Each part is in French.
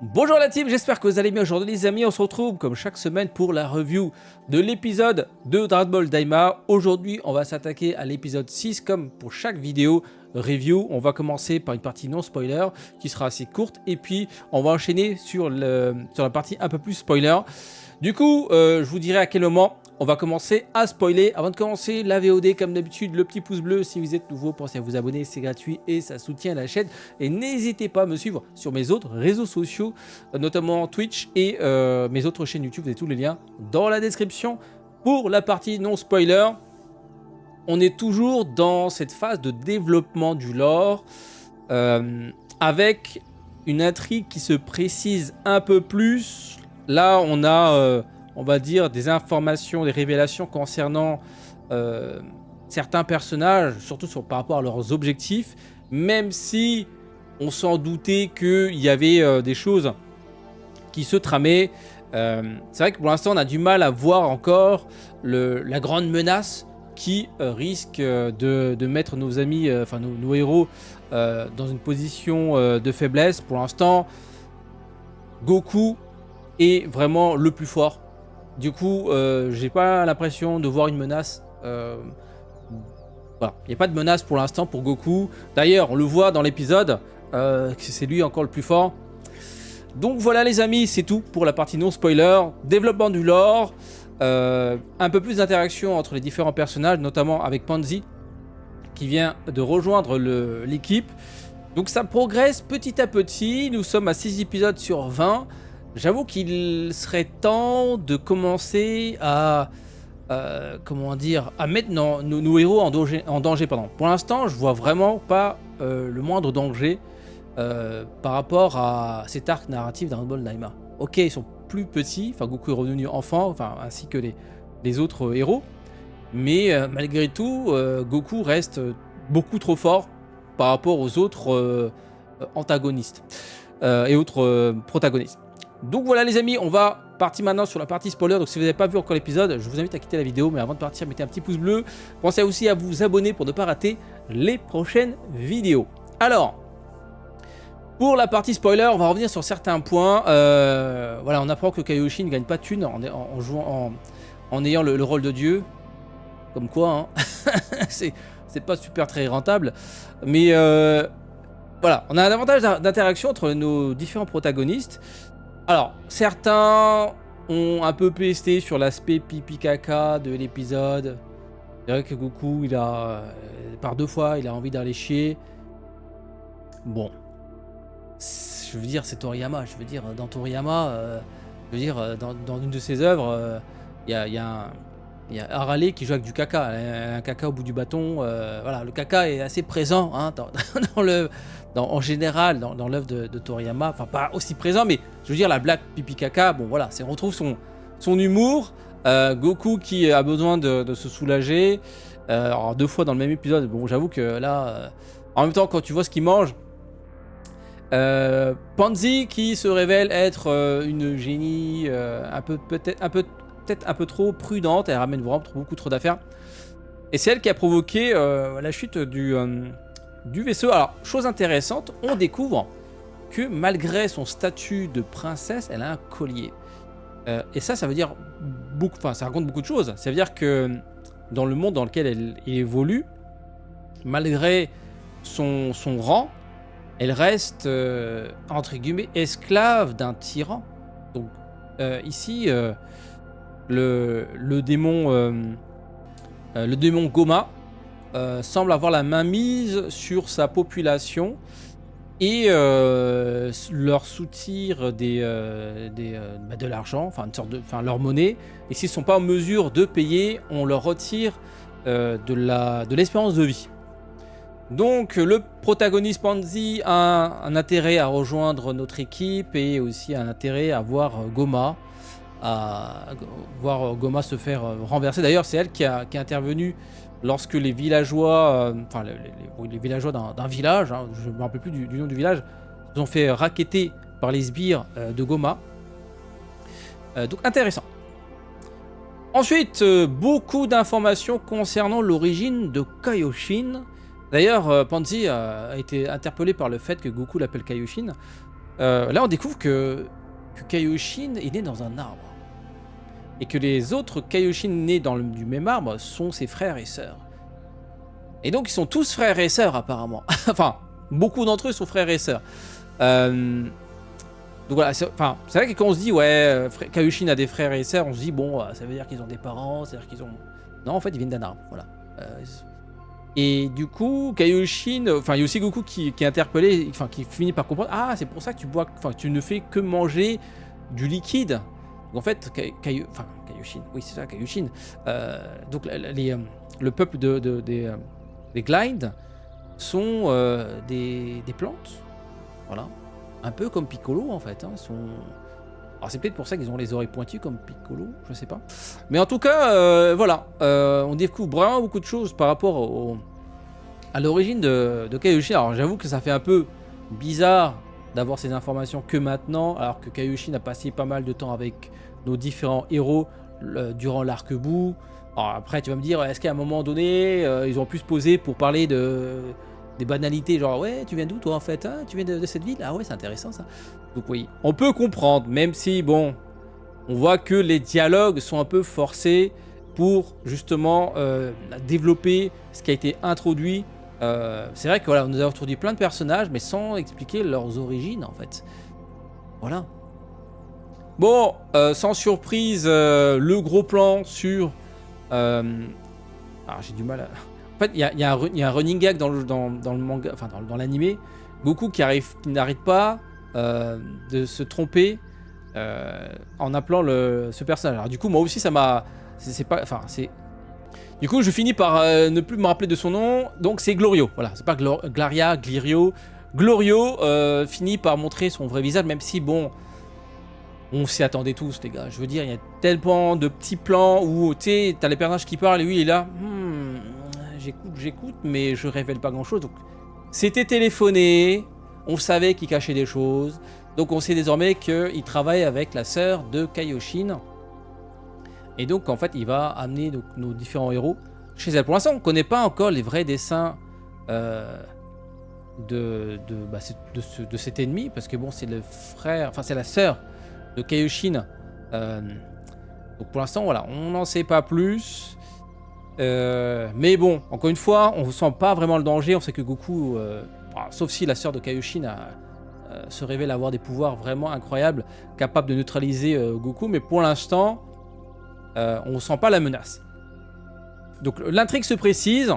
Bonjour la team, j'espère que vous allez bien aujourd'hui les amis, on se retrouve comme chaque semaine pour la review de l'épisode de Dragon Ball Daima. Aujourd'hui on va s'attaquer à l'épisode 6 comme pour chaque vidéo review. On va commencer par une partie non spoiler qui sera assez courte et puis on va enchaîner sur la partie un peu plus spoiler. Du coup je vous dirai à quel moment on va commencer à spoiler. Avant de commencer, la VOD comme d'habitude, le petit pouce bleu si vous êtes nouveau, pensez à vous abonner, c'est gratuit et ça soutient la chaîne. Et n'hésitez pas à me suivre sur mes autres réseaux sociaux, notamment Twitch et mes autres chaînes YouTube, vous avez tous les liens dans la description. Pour la partie non spoiler, on est toujours dans cette phase de développement du lore, avec une intrigue qui se précise un peu plus. Là, on a... on va dire des informations, des révélations concernant certains personnages, surtout par rapport à leurs objectifs, même si on s'en doutait qu'il y avait des choses qui se tramaient. C'est vrai que pour l'instant on a du mal à voir encore la grande menace qui risque de mettre nos amis, nos héros dans une position de faiblesse. Pour l'instant, Goku est vraiment le plus fort. Du coup, j'ai pas l'impression de voir une menace. Voilà, il n'y a pas de menace pour l'instant pour Goku. D'ailleurs, on le voit dans l'épisode, c'est lui encore le plus fort. Donc voilà les amis, c'est tout pour la partie non spoiler. Développement du lore, un peu plus d'interaction entre les différents personnages, notamment avec Panzi, qui vient de rejoindre l'équipe. Donc ça progresse petit à petit, nous sommes à 6 épisodes sur 20. J'avoue qu'il serait temps de commencer à mettre nos héros en danger. Pour l'instant, je vois vraiment pas le moindre danger par rapport à cet arc narratif Dragon Ball Daima. Ok, ils sont plus petits, enfin Goku est revenu enfant, ainsi que les autres héros, mais malgré tout, Goku reste beaucoup trop fort par rapport aux autres antagonistes et autres protagonistes. Donc voilà les amis, on va partir maintenant sur la partie spoiler. Donc si vous n'avez pas vu encore l'épisode, je vous invite à quitter la vidéo. Mais avant de partir, mettez un petit pouce bleu. Pensez aussi à vous abonner pour ne pas rater les prochaines vidéos. Alors, pour la partie spoiler, on va revenir sur certains points. Voilà, on apprend que Kaioshin ne gagne pas de thunes en ayant le rôle de dieu. Comme quoi, hein. c'est pas super très rentable. Mais voilà, on a un avantage d'interaction entre nos différents protagonistes. Alors, certains ont un peu pesté sur l'aspect pipi caca de l'épisode. C'est vrai que Goku, par 2 fois, il a envie d'aller chier. Bon, je veux dire, c'est Toriyama. Je veux dire, dans Toriyama, dans une de ses œuvres, il y a Harale qui joue avec du caca, un caca au bout du bâton. Voilà, le caca est assez présent hein, en général dans l'œuvre de Toriyama. Enfin, pas aussi présent, mais je veux dire, la blague pipi caca, bon voilà, on retrouve son humour. Goku qui a besoin de se soulager. Alors, 2 fois dans le même épisode, bon, j'avoue que là, en même temps, quand tu vois ce qu'il mange, Panzi qui se révèle être une génie peut-être un peu trop prudente, elle ramène vraiment beaucoup trop d'affaires. Et c'est elle qui a provoqué la chute du vaisseau. Alors, chose intéressante, on découvre que malgré son statut de princesse, elle a un collier. Et ça veut dire beaucoup, ça raconte beaucoup de choses. Ça veut dire que dans le monde dans lequel elle évolue, malgré son rang, elle reste entre guillemets esclave d'un tyran. Donc ici, le démon Goma semble avoir la main mise sur sa population et leur soutire de l'argent, leur monnaie. Et s'ils ne sont pas en mesure de payer, on leur retire de l'espérance de vie. Donc le protagoniste Panzi a un intérêt à rejoindre notre équipe et aussi un intérêt à voir Goma. Se faire renverser. D'ailleurs, c'est elle qui est intervenue lorsque les villageois, les villageois d'un village, hein, je ne me rappelle plus du nom du village, se sont fait racketter par les sbires de Goma. Donc intéressant. Ensuite, beaucoup d'informations concernant l'origine de Kaioshin. D'ailleurs, Panzi a été interpellé par le fait que Goku l'appelle Kaioshin. là on découvre que Kaioshin est né dans un arbre. Et que les autres Kaioshin nés du même arbre sont ses frères et sœurs. Et donc ils sont tous frères et sœurs apparemment. Enfin, beaucoup d'entre eux sont frères et sœurs. Donc voilà, c'est vrai que quand on se dit ouais, Kaioshin a des frères et sœurs, on se dit bon, ça veut dire qu'ils ont des parents, c'est-à-dire qu'ils ont... Non, en fait ils viennent d'un arbre, voilà. Et du coup, Kaioshin, enfin il y a aussi Goku qui est interpellé, enfin qui finit par comprendre, ah c'est pour ça que tu ne fais que manger du liquide. Donc en fait, Kaioshin, oui c'est ça, Kaioshin. Donc le peuple des Glides sont des plantes, voilà. Un peu comme Piccolo en fait, hein. Alors c'est peut-être pour ça qu'ils ont les oreilles pointues comme Piccolo, je sais pas. Mais en tout cas, voilà, on découvre vraiment beaucoup de choses par rapport à l'origine de Kaioshin. Alors j'avoue que ça fait un peu bizarre d'avoir ces informations que maintenant, alors que Kaioshin a passé pas mal de temps avec nos différents héros durant l'arc-bout. Alors après tu vas me dire, est-ce qu'à un moment donné, ils ont pu se poser pour parler des banalités, genre ouais tu viens d'où toi en fait, hein, tu viens de cette ville, ah ouais c'est intéressant ça. Donc oui, on peut comprendre, même si bon, on voit que les dialogues sont un peu forcés pour justement développer ce qui a été introduit. C'est vrai que voilà, on nous a introduit plein de personnages, mais sans expliquer leurs origines en fait. Voilà. Bon, sans surprise, le gros plan sur... alors j'ai du mal à... En fait, il y a un running gag dans le manga, enfin dans l'animé. Goku qui n'arrête pas de se tromper en appelant ce personnage. Alors du coup, moi aussi, ça m'a... Du coup, je finis par ne plus me rappeler de son nom. Donc c'est Glorio. Voilà, c'est pas Glirio. Glorio finit par montrer son vrai visage, même si bon... On s'y attendait tous, les gars. Je veux dire, il y a tellement de petits plans où tu sais, t'as les personnages qui parlent et lui il est là. J'écoute, mais je révèle pas grand chose. Donc, c'était téléphoné. On savait qu'il cachait des choses. Donc, on sait désormais qu'il travaille avec la sœur de Kaioshin. Et donc, en fait, il va amener nos différents héros chez elle. Pour l'instant, on ne connaît pas encore les vrais dessins de cet ennemi. Parce que bon, c'est le frère, enfin, c'est la sœur de Kaioshin. Donc pour l'instant, voilà, on n'en sait pas plus. Mais bon, encore une fois, on ne sent pas vraiment le danger. On sait que Goku, sauf si la sœur de Kaioshin se révèle avoir des pouvoirs vraiment incroyables, capables de neutraliser Goku. Mais pour l'instant, on ne sent pas la menace. Donc l'intrigue se précise,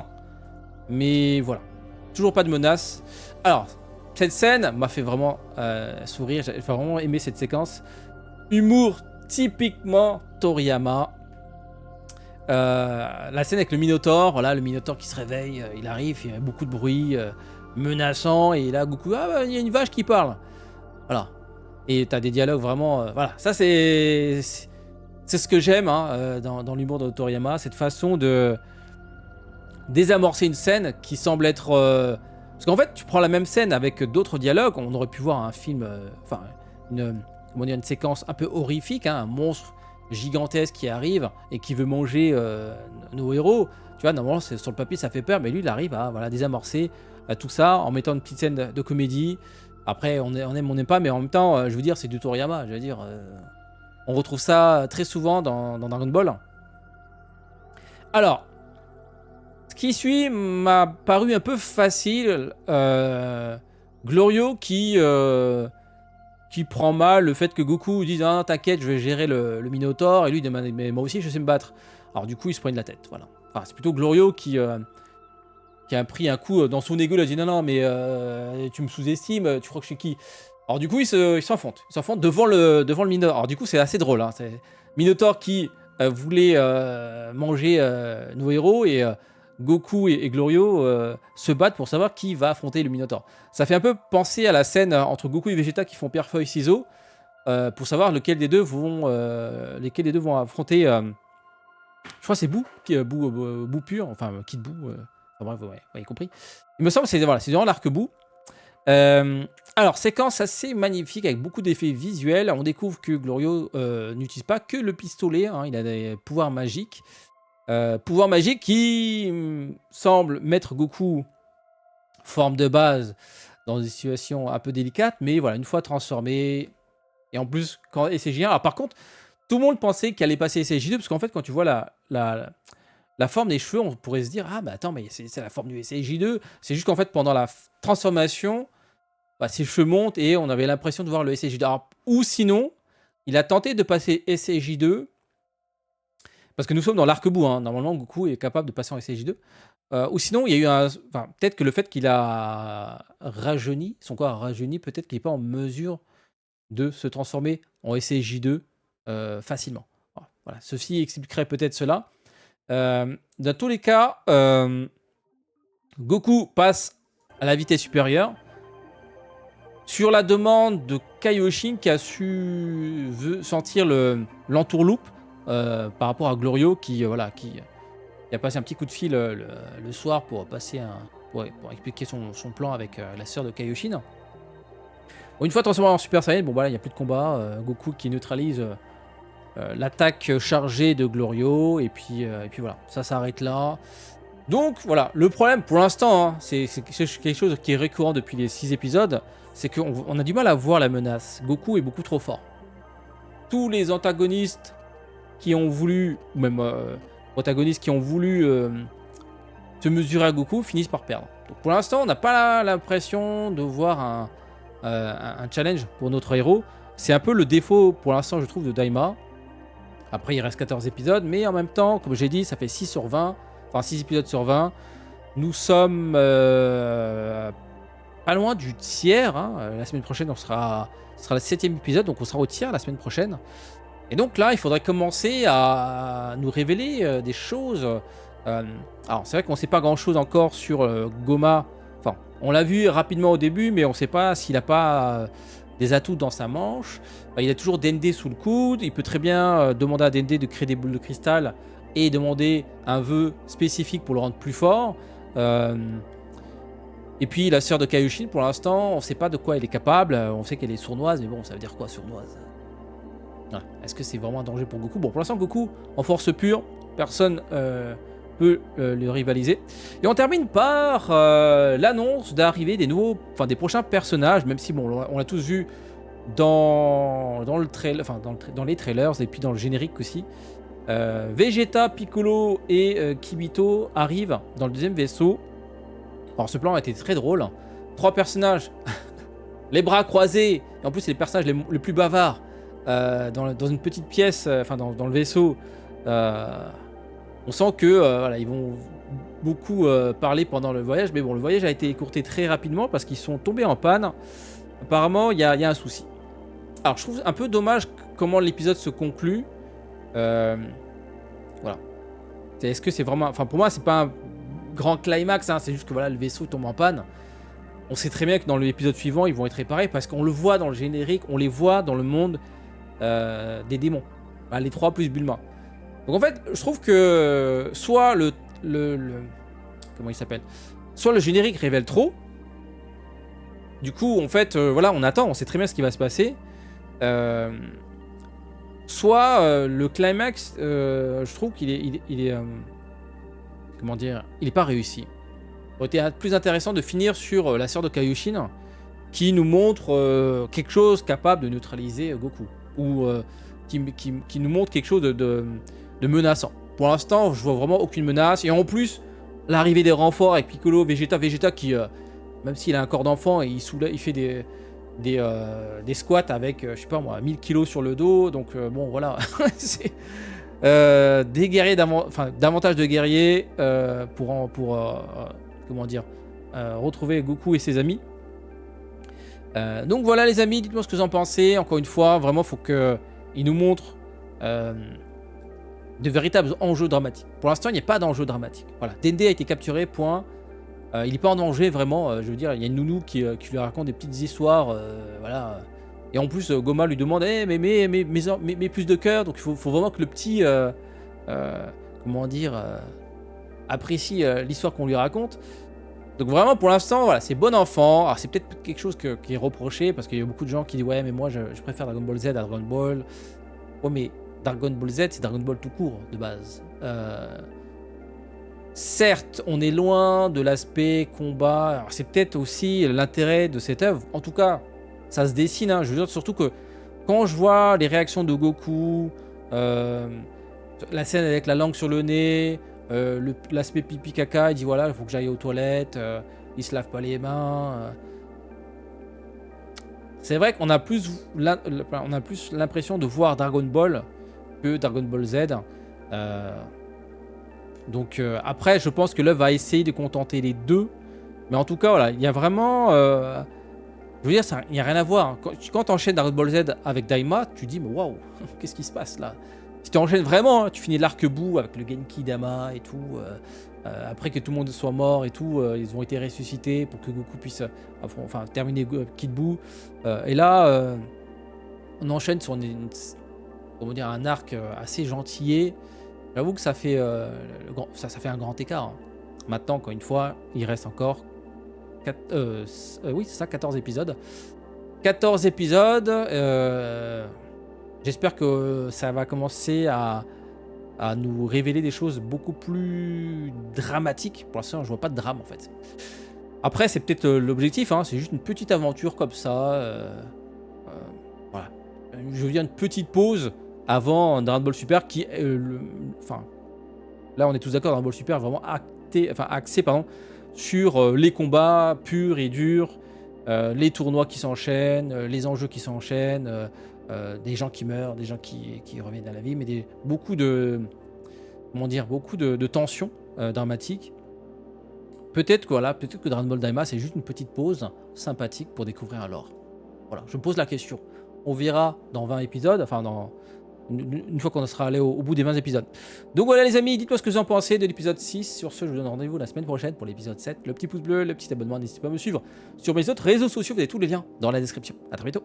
mais voilà, toujours pas de menace. Alors, cette scène m'a fait vraiment sourire. J'ai vraiment aimé cette séquence. Humour typiquement Toriyama. La scène avec le Minotaure, voilà, le Minotaure qui se réveille, il arrive, il y a beaucoup de bruit, menaçant, et là Goku, ah bah, il y a une vache qui parle. Voilà. Et t'as des dialogues vraiment... voilà, ça c'est ce que j'aime hein, dans l'humour de Toriyama, cette façon de désamorcer une scène qui semble être... Parce qu'en fait, tu prends la même scène avec d'autres dialogues, on aurait pu voir un film... une séquence un peu horrifique, hein, un monstre gigantesque qui arrive et qui veut manger nos héros. Tu vois, normalement, sur le papier, ça fait peur, mais lui, il arrive à désamorcer tout ça en mettant une petite scène de comédie. Après, on aime, on n'aime pas, mais en même temps, je veux dire, c'est du Toriyama. Je veux dire, on retrouve ça très souvent dans Dragon Ball. Alors, ce qui suit m'a paru un peu facile. Glorio qui prend mal le fait que Goku dise ah t'inquiète je vais gérer le Minotaure et lui demande mais moi aussi je sais me battre. Alors du coup il se prend la tête, voilà. Enfin c'est plutôt Glorio qui a pris un coup dans son ego, il a dit non mais tu me sous-estimes, tu crois que je suis qui? Alors du coup il s'enfonce devant le Minotaure. Alors du coup c'est assez drôle, hein. C'est Minotaure qui voulait manger nos héros et Goku et Glorio se battent pour savoir qui va affronter le Minotaure. Ça fait un peu penser à la scène entre Goku et Vegeta qui font pierre feuille ciseaux pour savoir lequel des deux vont affronter. Je crois que c'est Boo pur, enfin Kid Boo. Enfin bref, vous avez compris. Il me semble que c'est durant l'arc-bout. Alors séquence assez magnifique avec beaucoup d'effets visuels. On découvre que Glorio n'utilise pas que le pistolet, hein, il a des pouvoirs magiques. Pouvoir magique qui semble mettre Goku forme de base dans des situations un peu délicates, mais voilà, une fois transformé, et en plus, quand SCJ1, alors par contre, tout le monde pensait qu'il allait passer SCJ2, parce qu'en fait, quand tu vois la forme des cheveux, on pourrait se dire, ah bah attends, mais c'est la forme du SCJ2, c'est juste qu'en fait, pendant la transformation, bah, ses cheveux montent et on avait l'impression de voir le SCJ2. Alors, ou sinon, il a tenté de passer SCJ2, parce que nous sommes dans l'arc-bout, hein. Normalement, Goku est capable de passer en SCJ2. Ou sinon, il y a eu un. Enfin, peut-être que le fait qu'il a rajeuni, son corps a rajeuni, peut-être qu'il n'est pas en mesure de se transformer en SCJ2 facilement. Voilà. Ceci expliquerait peut-être cela. Dans tous les cas, Goku passe à la vitesse supérieure sur la demande de Kaioshin qui a su sentir l'entourloupe par rapport à Glorio qui a passé un petit coup de fil le soir pour expliquer son plan avec la sœur de Kaioshin. Bon, une fois transformé en Super Saiyan, bon voilà, il n'y a plus de combat. Goku qui neutralise l'attaque chargée de Glorio, et puis voilà, ça s'arrête là. Donc voilà, le problème pour l'instant, hein, c'est quelque chose qui est récurrent depuis les 6 épisodes, c'est qu'on a du mal à voir la menace. Goku est beaucoup trop fort. Tous les antagonistes qui ont voulu, ou même protagonistes qui ont voulu se mesurer à Goku, finissent par perdre. Donc pour l'instant, on n'a pas l'impression de voir un challenge pour notre héros. C'est un peu le défaut, pour l'instant, je trouve, de Daima. Après, il reste 14 épisodes, mais en même temps, comme j'ai dit, ça fait 6 sur 20. Enfin, 6 épisodes sur 20. Nous sommes pas loin du tiers. Hein. La semaine prochaine, ce sera le 7e épisode, donc on sera au tiers la semaine prochaine. Et donc là, il faudrait commencer à nous révéler des choses. Alors, c'est vrai qu'on ne sait pas grand-chose encore sur Goma. Enfin, on l'a vu rapidement au début, mais on ne sait pas s'il n'a pas des atouts dans sa manche. Il a toujours Dende sous le coude. Il peut très bien demander à Dende de créer des boules de cristal et demander un vœu spécifique pour le rendre plus fort. Et puis la sœur de Kaioshin, pour l'instant, on ne sait pas de quoi elle est capable. On sait qu'elle est sournoise, mais bon, ça veut dire quoi, sournoise? Est-ce que c'est vraiment un danger pour Goku? Bon, pour l'instant, Goku, en force pure, personne peut le rivaliser. Et on termine par l'annonce d'arrivée des prochains personnages, même si bon, on l'a tous vu dans les trailers et puis dans le générique aussi. Vegeta, Piccolo et Kibito arrivent dans le deuxième vaisseau. Alors ce plan a été très drôle. 3 personnages, les bras croisés, et en plus c'est les personnages les plus bavards dans une petite pièce, dans le vaisseau. On sent que voilà, ils vont beaucoup parler pendant le voyage, mais bon, le voyage a été écourté très rapidement parce qu'ils sont tombés en panne. Apparemment, il y a un souci. Alors je trouve un peu dommage comment l'épisode se conclut. Voilà. Est-ce que c'est vraiment... Enfin, pour moi, c'est pas un grand climax, hein, c'est juste que voilà, le vaisseau tombe en panne. On sait très bien que dans l'épisode suivant, ils vont être réparés parce qu'on le voit dans le générique, on les voit dans le monde des démons. Enfin, les 3 plus Bulma. Donc en fait, je trouve que soit comment il s'appelle? Soit le générique révèle trop. Du coup, en fait, voilà, on attend, on sait très bien ce qui va se passer. Soit le climax, je trouve qu'il est comment dire, il est pas réussi. Il aurait été plus intéressant de finir sur la sœur de Kaioshin, qui nous montre quelque chose capable de neutraliser Goku, ou qui nous montre quelque chose de menaçant. Pour l'instant, je vois vraiment aucune menace, et en plus, l'arrivée des renforts avec Piccolo, Vegeta qui, même s'il a un corps d'enfant, il fait des squats avec, je sais pas moi, 1000 kilos sur le dos, donc bon voilà, c'est des guerriers, davantage de guerriers pour comment dire, retrouver Goku et ses amis. Donc voilà les amis, dites-moi ce que vous en pensez. Encore une fois, vraiment, faut qu'ils nous montrent de véritables enjeux dramatiques. Pour l'instant, il n'y a pas d'enjeu dramatique. Voilà, Dende a été capturé, point. Il n'est pas en danger, vraiment. Je veux dire, il y a une nounou qui lui raconte des petites histoires. Voilà. Et en plus, Goma lui demande mais plus de cœur. Donc il faut vraiment que le petit comment dire apprécie l'histoire qu'on lui raconte. Donc vraiment, pour l'instant, voilà, c'est bon enfant. Alors c'est peut-être quelque chose qui est reproché parce qu'il y a beaucoup de gens qui disent ouais, mais moi je préfère Dragon Ball Z à Dragon Ball. Ouais, mais Dragon Ball Z, c'est Dragon Ball tout court de base. certes, on est loin de l'aspect combat. Alors, c'est peut-être aussi l'intérêt de cette œuvre. En tout cas, ça se dessine. Hein. Je veux dire, surtout que quand je vois les réactions de Goku, euh, la scène avec la langue sur le nez, l'aspect pipi caca, il dit voilà, il faut que j'aille aux toilettes, il se lave pas les mains. C'est vrai qu'on a plus l'impression de voir Dragon Ball que Dragon Ball Z. Donc après, je pense que l'œuvre va essayer de contenter les deux. Mais en tout cas, voilà, il y a vraiment... je veux dire, il n'y a rien à voir. Hein. Quand tu enchaînes Dragon Ball Z avec Daima, tu dis, mais waouh, qu'est-ce qui se passe là? Si tu enchaînes vraiment, hein, tu finis l'arc-bout avec le Genki Dama et tout. Après que tout le monde soit mort et tout, ils ont été ressuscités pour que Goku puisse terminer Kid Buu. Et là, on enchaîne sur comment dire, un arc assez gentillé. J'avoue que ça fait, ça fait un grand écart. Hein. Maintenant, encore une fois, il reste encore 14 épisodes. 14 épisodes. J'espère que ça va commencer à nous révéler des choses beaucoup plus dramatiques. Pour l'instant, je vois pas de drame en fait. Après, c'est peut-être l'objectif. Hein, c'est juste une petite aventure comme ça. Voilà. Je veux dire une petite pause avant Dragon Ball Super qui est là on est tous d'accord, Dragon Ball Super est vraiment axé sur les combats purs et durs, les tournois qui s'enchaînent, les enjeux qui s'enchaînent, des gens qui meurent, des gens qui reviennent à la vie, mais beaucoup de tensions dramatiques. Peut-être que Dragon Ball Daima c'est juste une petite pause sympathique pour découvrir un lore. Voilà, je me pose la question. On verra dans 20 épisodes, une fois qu'on sera allé au bout des 20 épisodes. Donc voilà les amis, dites-moi ce que vous en pensez de l'épisode 6. Sur ce, je vous donne rendez-vous la semaine prochaine pour l'épisode 7. Le petit pouce bleu, le petit abonnement, n'hésitez pas à me suivre sur mes autres réseaux sociaux, vous avez tous les liens dans la description. A très bientôt.